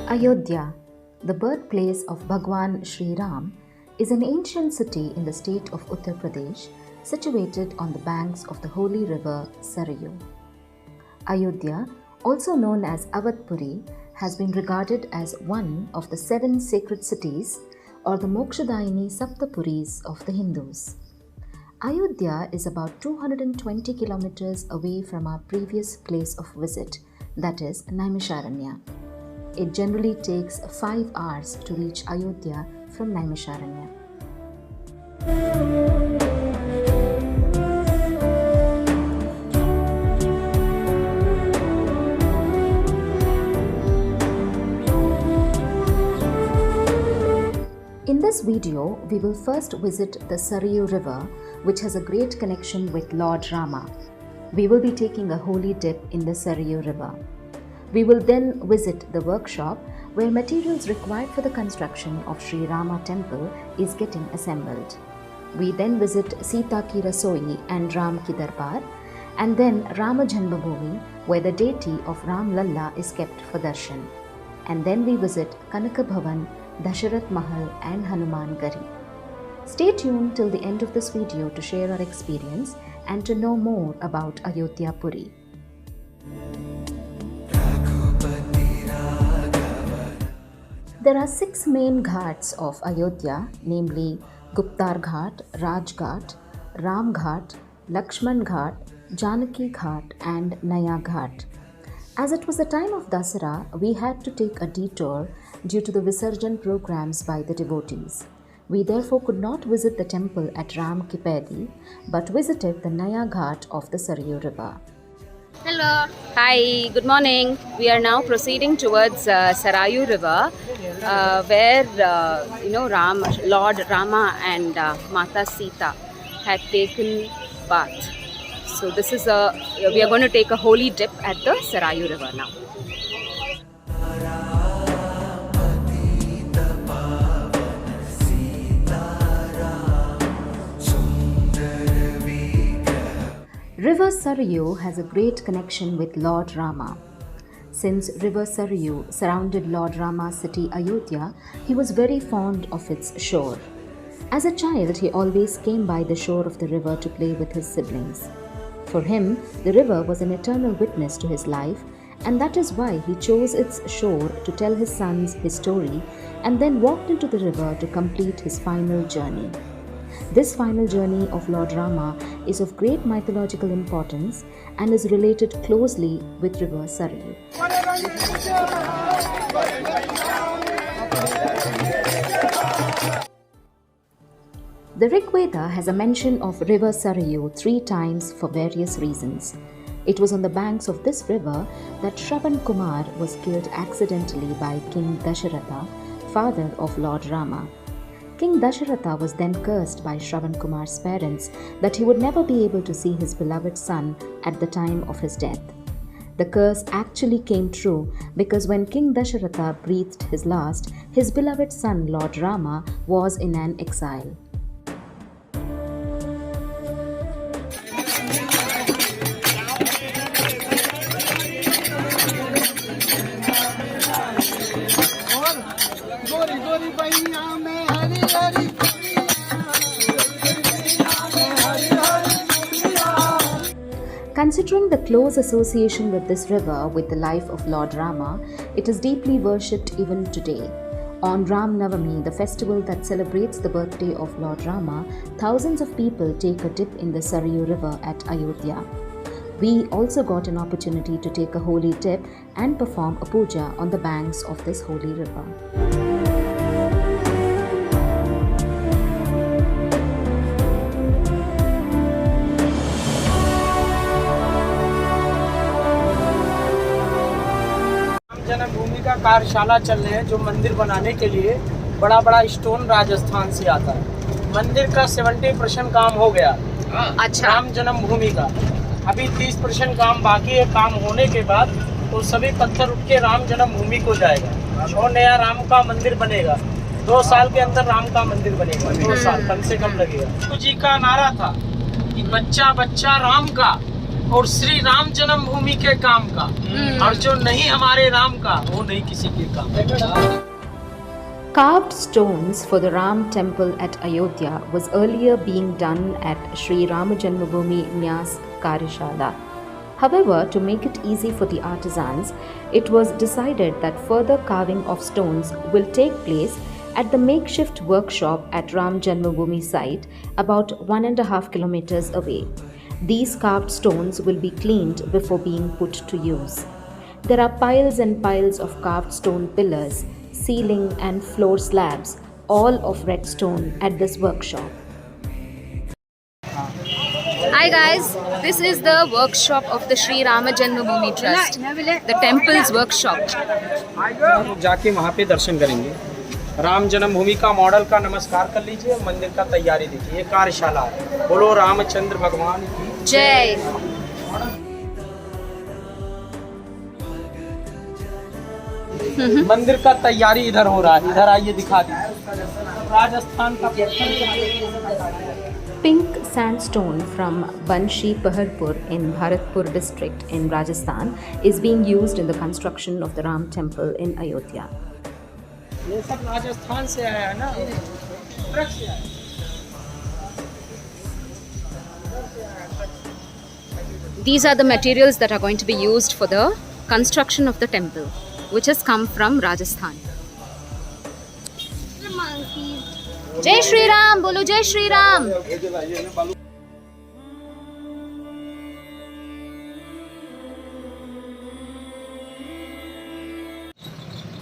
Ayodhya, the birthplace of Bhagwan Sri Ram, is an ancient city in the state of Uttar Pradesh, situated on the banks of the holy river Sarayu. Ayodhya, also known as Awadhpuri, has been regarded as one of the 7 sacred cities or the Mokshadayini Saptapuris of the Hindus. Ayodhya is about 220 kilometers away from our previous place of visit, that is Naimisharanya. It generally takes 5 hours to reach Ayodhya from Naimisharanya. In this video, we will first visit the Sarayu River, which has a great connection with Lord Rama. We will be taking a holy dip in the Sarayu River. We will then visit the workshop where materials required for the construction of Sri Rama temple is getting assembled. We then visit Sita Ki Rasoi and Ram Ki Darbar, and then Rama Janmabhoomi, where the deity of Ram Lalla is kept for darshan. And then we visit Kanaka Bhavan, Dasharath Mahal and Hanuman Gari. Stay tuned till the end of this video to share our experience and to know more about Ayodhya Puri. There are 6 main ghats of Ayodhya, namely Guptar Ghat, Raj Ghat, Ram Ghat, Lakshman Ghat, Janaki Ghat and Naya Ghat. As it was the time of Dasara, we had to take a detour due to the Visarjan programs by the devotees. We therefore could not visit the temple at Ram Ki Paidi, but visited the Naya Ghat of the Sarayu River. Hello. Hi, good morning. We are now proceeding towards Sarayu River, where Lord Rama and Mata Sita had taken bath. So this is we are going to take a holy dip at the Sarayu River now. River Sarayu has a great connection with Lord Rama. Since River Sarayu surrounded Lord Rama's city Ayodhya, he was very fond of its shore. As a child, he always came by the shore of the river to play with his siblings. For him, the river was an eternal witness to his life, and that is why he chose its shore to tell his sons his story and then walked into the river to complete his final journey. This final journey of Lord Rama is of great mythological importance and is related closely with River Sarayu. The Rig Veda has a mention of River Sarayu 3 times for various reasons. It was on the banks of this river that Shravan Kumar was killed accidentally by King Dasharatha, father of Lord Rama. King Dasharatha was then cursed by Shravan Kumar's parents that he would never be able to see his beloved son at the time of his death. The curse actually came true because when King Dasharatha breathed his last, his beloved son Lord Rama was in an exile. Considering the close association with this river with the life of Lord Rama, it is deeply worshipped even today. On Ram Navami, the festival that celebrates the birthday of Lord Rama, thousands of people take a dip in the Sarayu River at Ayodhya. We also got an opportunity to take a holy dip and perform a puja on the banks of this holy river. जन्मभूमि का कार्यशाला चल रहे हैं जो मंदिर बनाने के लिए बड़ा बड़ा स्टोन राजस्थान से आता है। मंदिर का 70% काम हो गया। अच्छा। राम जन्मभूमि का अभी 30% काम बाकी है। काम होने के बाद तो सभी पत्थर उठ के राम जन्मभूमि को जाएगा और नया राम का मंदिर बनेगा। 2 साल के अंदर राम का मंदिर बनेगा। 2 साल कम से कम लगेगा। जी का नारा था कि बच्चा बच्चा राम का, और श्री राम जन्मभूमि के काम का, और जो नहीं हमारे राम का वो नहीं किसी के काम। Carved stones for the Ram temple at Ayodhya was earlier being done at Sri Rama Janmabhoomi Nyas Karyashala. However, to make it easy for the artisans, it was decided that further carving of stones will take place at the makeshift workshop at Ram Janmabhoomi site about 1.5 kilometers away. These carved stones will be cleaned before being put to use. There are piles and piles of carved stone pillars, ceiling and floor slabs, all of red stone at this workshop. Hi guys, this is the workshop of the Sri Rama Janmabhoomi Trust, the temple's workshop. जाके वहाँ पे दर्शन करेंगे। राम जन्मभूमि का model का नमस्कार कर लीजिए, मंदिर का तैयारी देखिए। ये कार्यशाला है। बोलो रामचंद्र भगवान की जय। मंदिर का तैयारी इधर हो रहा है, इधर आइए दिखा दीजिए। राजस्थान का Pink sandstone from Banshi Paharpur in Bharatpur district in Rajasthan is being used in the construction of the Ram temple in Ayodhya. ये सब राजस्थान से आया है ना, ट्रक से आया। These are the materials that are going to be used for the construction of the temple, which has come from Rajasthan. Jai Shri Ram, bolo Jai Shri Ram.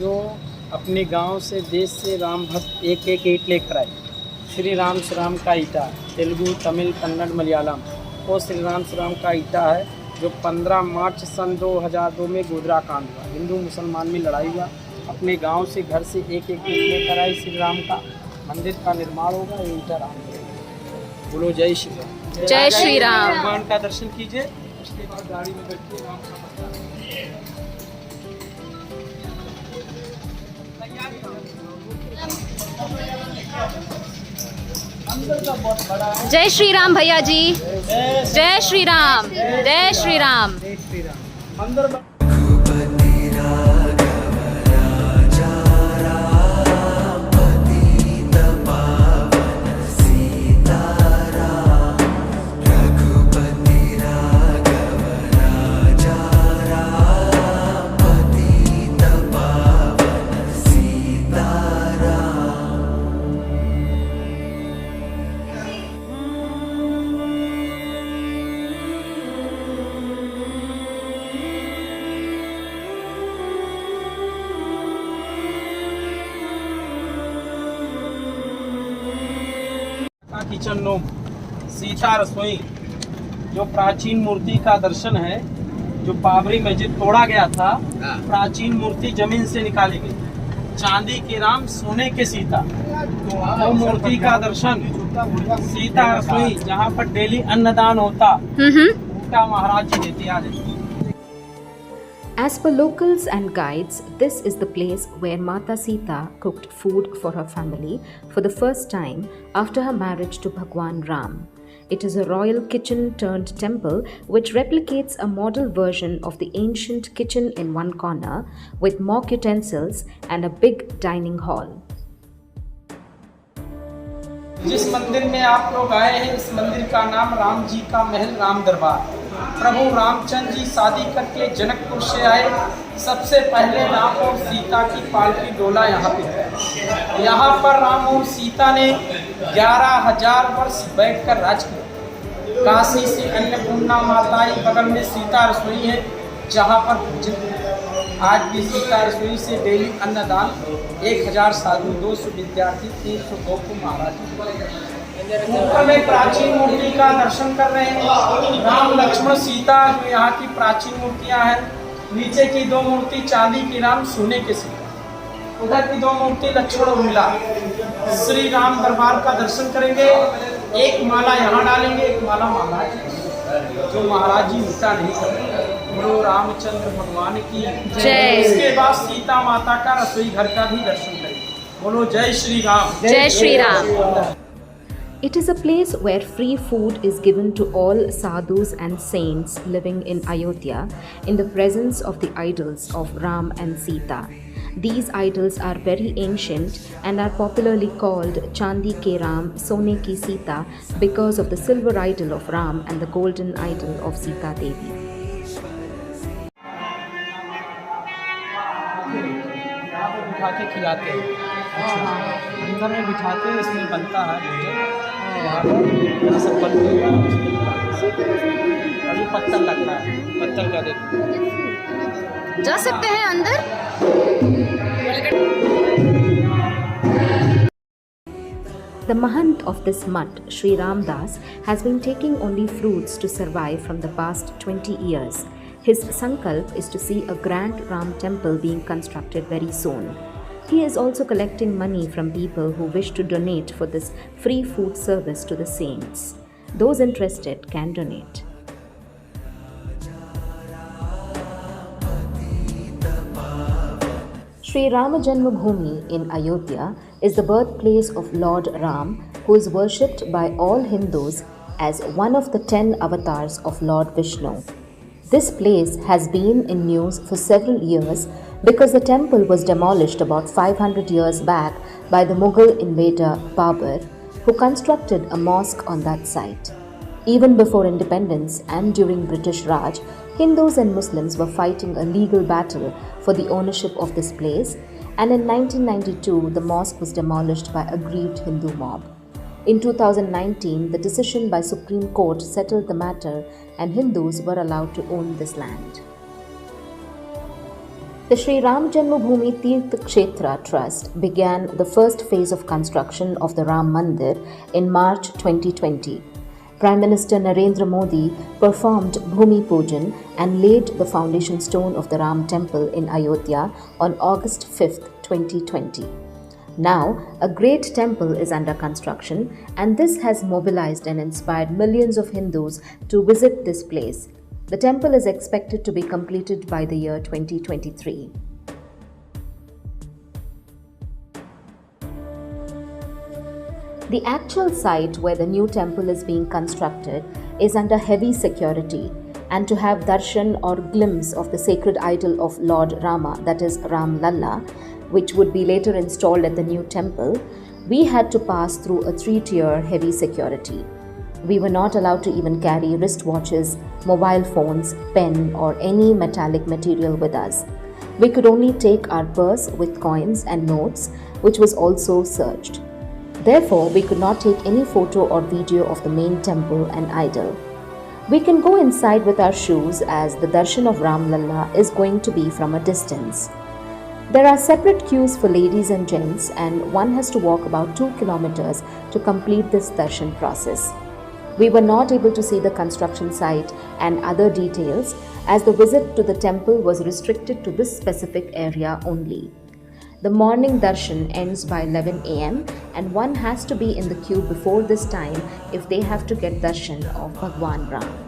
जो अपने गांव से, देश से राम भक्त एक एक ईंट लेकर आए। श्री राम का ईटा, तेलुगु, तमिल, कन्नड़, मलयालम, वो श्री राम का ईटा है जो 15 मार्च सन 2002 में गोधरा कांड हुआ। हिंदू मुसलमान में लड़ाई हुआ। अपने गांव से, घर से एक एक ईंट लेकर आए। श्री राम का मंदिर का निर्माण होगा, ये ईटा राम करेगा। बोलो जय श्री राम। जय श्री राम। भगवान का दर्शन कीजिए, उसके बाद गाड़ी में बैठिए। राम का जय श्री राम भैया जी। जय श्री राम। जय श्री राम। जय श्री राम। मंदिर किचन रूम, सीता रसोई, जो प्राचीन मूर्ति का दर्शन है, जो बाबरी मस्जिद तोड़ा गया था, प्राचीन मूर्ति जमीन से निकाली गई। चांदी के राम, सोने के सीता, वो मूर्ति का दर्शन। सीता रसोई, जहाँ पर डेली अन्नदान होता, उनका महाराज जी देते आ जाते। As per locals and guides, this is the place where Mata Sita cooked food for her family for the first time after her marriage to Bhagwan Ram. It is a royal kitchen turned temple which replicates a model version of the ancient kitchen in one corner with mock utensils and a big dining hall. जिस मंदिर में आप लोग आए हैं, इस मंदिर का नाम राम जी का महल, राम दरबार। प्रभु रामचंद्र जी शादी करके जनकपुर से आए। सबसे पहले राम और सीता की पालकी डोला यहाँ पे। यहाँ पर राम और सीता ने 11,000 वर्ष बैठकर राज किया। काशी से अन्नपूर्णा माता आई, बगल में सीता रसोई है जहाँ पर भोजन। आज भी सीता रसोई से डेली अन्नदान। 1000 साधु, 200 विद्यार्थी, 302 को महाराज। ऊपर में प्राचीन मूर्ति का दर्शन कर रहे हैं। राम लक्ष्मण सीता जो यहाँ की प्राचीन मूर्तियाँ हैं। नीचे की 2 मूर्ति चांदी की राम, सोने के सीता। उधर की 2 मूर्ति लक्ष्मण उर्मिला। श्री राम दरबार का दर्शन करेंगे। एक माला यहाँ डालेंगे, एक माला महाराज, जो महाराज जी उल्टा नहीं करेंगे। बोलो रामचंद्र भगवान की जय। इसके बाद सीता माता का रसोई घर का भी दर्शन करेंगे। बोलो जय श्री राम। जय Shri Ram. It is a place where free food is given to all sadhus and saints living in Ayodhya in the presence of the idols of Ram and Sita. These idols are very ancient and are popularly called Chandi Ke Ram, Sone Ki Sita because of the silver idol of Ram and the golden idol of Sita Devi. यहाँ पे बिठा के खिलाते हैं। अंदर में बिठा के इसमें बनता है भोजन। वहाँ पर ये सब बनते हैं। अभी पत्थर लग रहा है, पत्थर का देखो। जा सकते हैं अंदर? The Mahant of this mutt, Sri Ram Das, has been taking only fruits to survive from the past 20 years. His sankalp is to see a grand Ram temple being constructed very soon. He is also collecting money from people who wish to donate for this free food service to the saints. Those interested can donate. Sri Rama Janmabhoomi in Ayodhya is the birthplace of Lord Ram, who is worshipped by all Hindus as one of the 10 avatars of Lord Vishnu. This place has been in news for several years because the temple was demolished about 500 years back by the Mughal invader Babur, who constructed a mosque on that site. Even before independence and during British Raj, Hindus and Muslims were fighting a legal battle for the ownership of this place, and in 1992 the mosque was demolished by aggrieved Hindu mob. In 2019, the decision by Supreme Court settled the matter and Hindus were allowed to own this land. The Sri Ram Janmabhoomi Tirth Kshetra Trust began the first phase of construction of the Ram Mandir in March 2020. Prime Minister Narendra Modi performed Bhumi Pujan and laid the foundation stone of the Ram Temple in Ayodhya on August 5, 2020. Now, a great temple is under construction, and this has mobilized and inspired millions of Hindus to visit this place. The temple is expected to be completed by the year 2023. The actual site where the new temple is being constructed is under heavy security, and to have darshan or glimpse of the sacred idol of Lord Rama, that is Ram Lalla, which would be later installed at the new temple, we had to pass through a 3-tier heavy security. We were not allowed to even carry wristwatches, mobile phones, pen or any metallic material with us. We could only take our purse with coins and notes, which was also searched. Therefore, we could not take any photo or video of the main temple and idol. We can go inside with our shoes as the darshan of Ram Lalla is going to be from a distance. There are separate queues for ladies and gents, and one has to walk about 2 kilometers to complete this darshan process. We were not able to see the construction site and other details as the visit to the temple was restricted to this specific area only. The morning darshan ends by 11 am and one has to be in the queue before this time if they have to get darshan of Bhagwan Ram.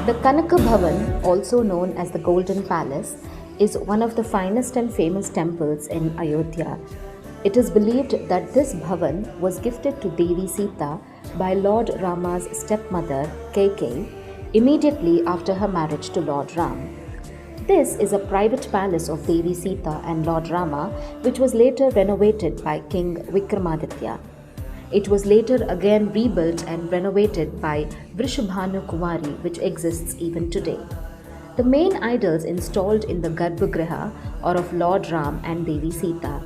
The Kanaka Bhavan, also known as the Golden Palace, is one of the finest and famous temples in Ayodhya. It is believed that this bhavan was gifted to Devi Sita by Lord Rama's stepmother Kaikeyi immediately after her marriage to Lord Ram. This is a private palace of Devi Sita and Lord Rama, which was later renovated by King Vikramaditya. It was later again rebuilt and renovated by Vrishabhanu Kumari, which exists even today. The main idols installed in the Garbhagriha are of Lord Ram and Devi Sita.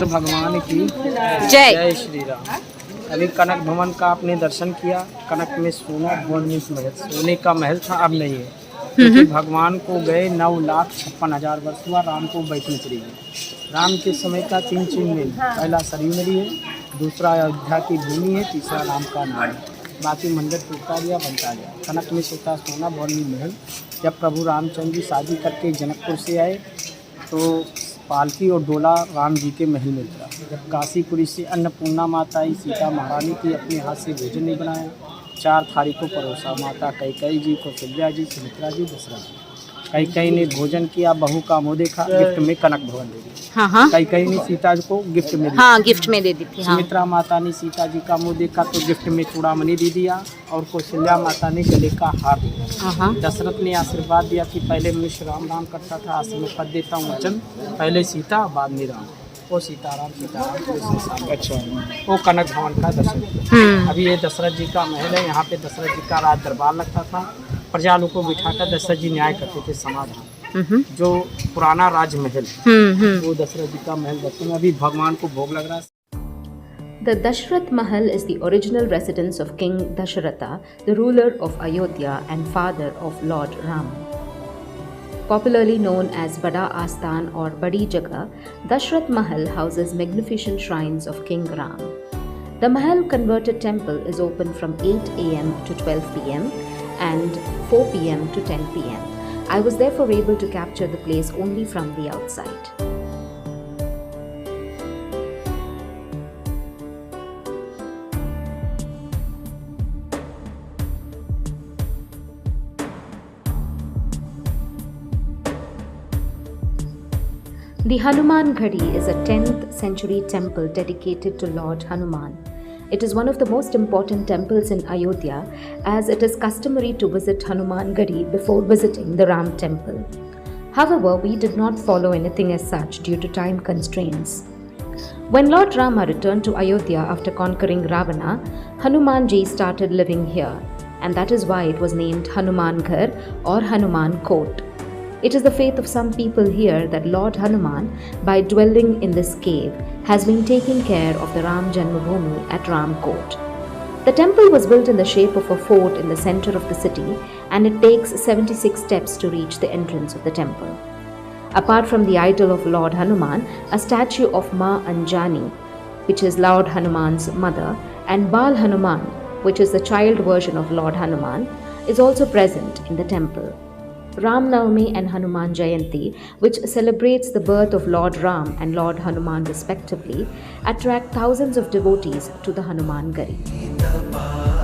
तो भगवान की जय। जय श्री राम। अभी कनक भवन का आपने दर्शन किया। कनक में सोना भवन में महल, सोने का महल था, अब नहीं है, क्योंकि भगवान को गए 9,56,000 वर्ष हुआ राम को बैकुंठ गए। राम के समय का 3 चिन्ह है, पहला सरयू नदी है, दूसरा अयोध्या की भूमि है, तीसरा राम का नाम है। बाकी मंदिर टूटा गया, बनता गया। कनक में सोता सोना भवन में महल। जब प्रभु रामचंद्र जी शादी करके जनकपुर से आए तो पालकी और डोला राम जी के महल में उतरा। जब काशीपुरी से अन्नपूर्णा माता आई, सीता महारानी की अपने हाथ से भोजन नहीं बनाया, 4 थाली को परोसा। माता कैकेयी जी, कौशल्या जी, सुमित्रा जी, दशरथ जी। कैकेयी ने भोजन किया, बहू का मुँह देखा, गिफ्ट में कनक भवन दे दी। हाँ, कैकेयी ने सीता जी को गिफ्ट में दी। हाँ, गिफ्ट में दे दी थी। हाँ। सुमित्रा माता ने सीता जी का मुँह देखा तो गिफ्ट में चूड़ामणि दे दिया, और कौशल्या माता ने गले का हार दिया। हाँ। दशरथ ने आशीर्वाद दिया कि पहले मनुष्य राम राम करता था, आज मैं पद देता हूँ वचन, पहले सीता बाद में राम। वो सीताराम सीताराम। अच्छा, वो कनक भवन का दर्शन। अभी ये दशरथ जी का महल है, यहाँ पे दशरथ जी का राज दरबार लगता था। प्रजा लोग को बिठाकर दशरथ जी न्याय करते थे, समाधान। जो पुराना राजमहल, वो दशरथ जी का महल बच्चे में अभी भगवान को भोग लग रहा है। The Dashrath Mahal is the original residence of King Dasharatha, the ruler of Ayodhya and father of Lord Rama. Popularly known as Bada Asthan or Badi Jagah, Dashrath Mahal houses magnificent shrines of King Ram. The Mahal converted temple is open from 8 am to 12 pm and 4 pm to 10 pm. I was therefore able to capture the place only from the outside. The Hanuman Ghadi is a 10th century temple dedicated to Lord Hanuman. It is one of the most important temples in Ayodhya, as it is customary to visit Hanuman Ghadi before visiting the Ram temple. However, we did not follow anything as such due to time constraints. When Lord Rama returned to Ayodhya after conquering Ravana, Hanumanji started living here, and that is why it was named Hanuman Ghar or Hanuman Court. It is the faith of some people here that Lord Hanuman, by dwelling in this cave, has been taking care of the Ram Janmabhoomi at Ram Court. The temple was built in the shape of a fort in the center of the city, and it takes 76 steps to reach the entrance of the temple. Apart from the idol of Lord Hanuman, a statue of Ma Anjani, which is Lord Hanuman's mother, and Bal Hanuman, which is the child version of Lord Hanuman, is also present in the temple. Ram Navami and Hanuman Jayanti, which celebrates the birth of Lord Ram and Lord Hanuman respectively, attract thousands of devotees to the Hanuman Ghadi.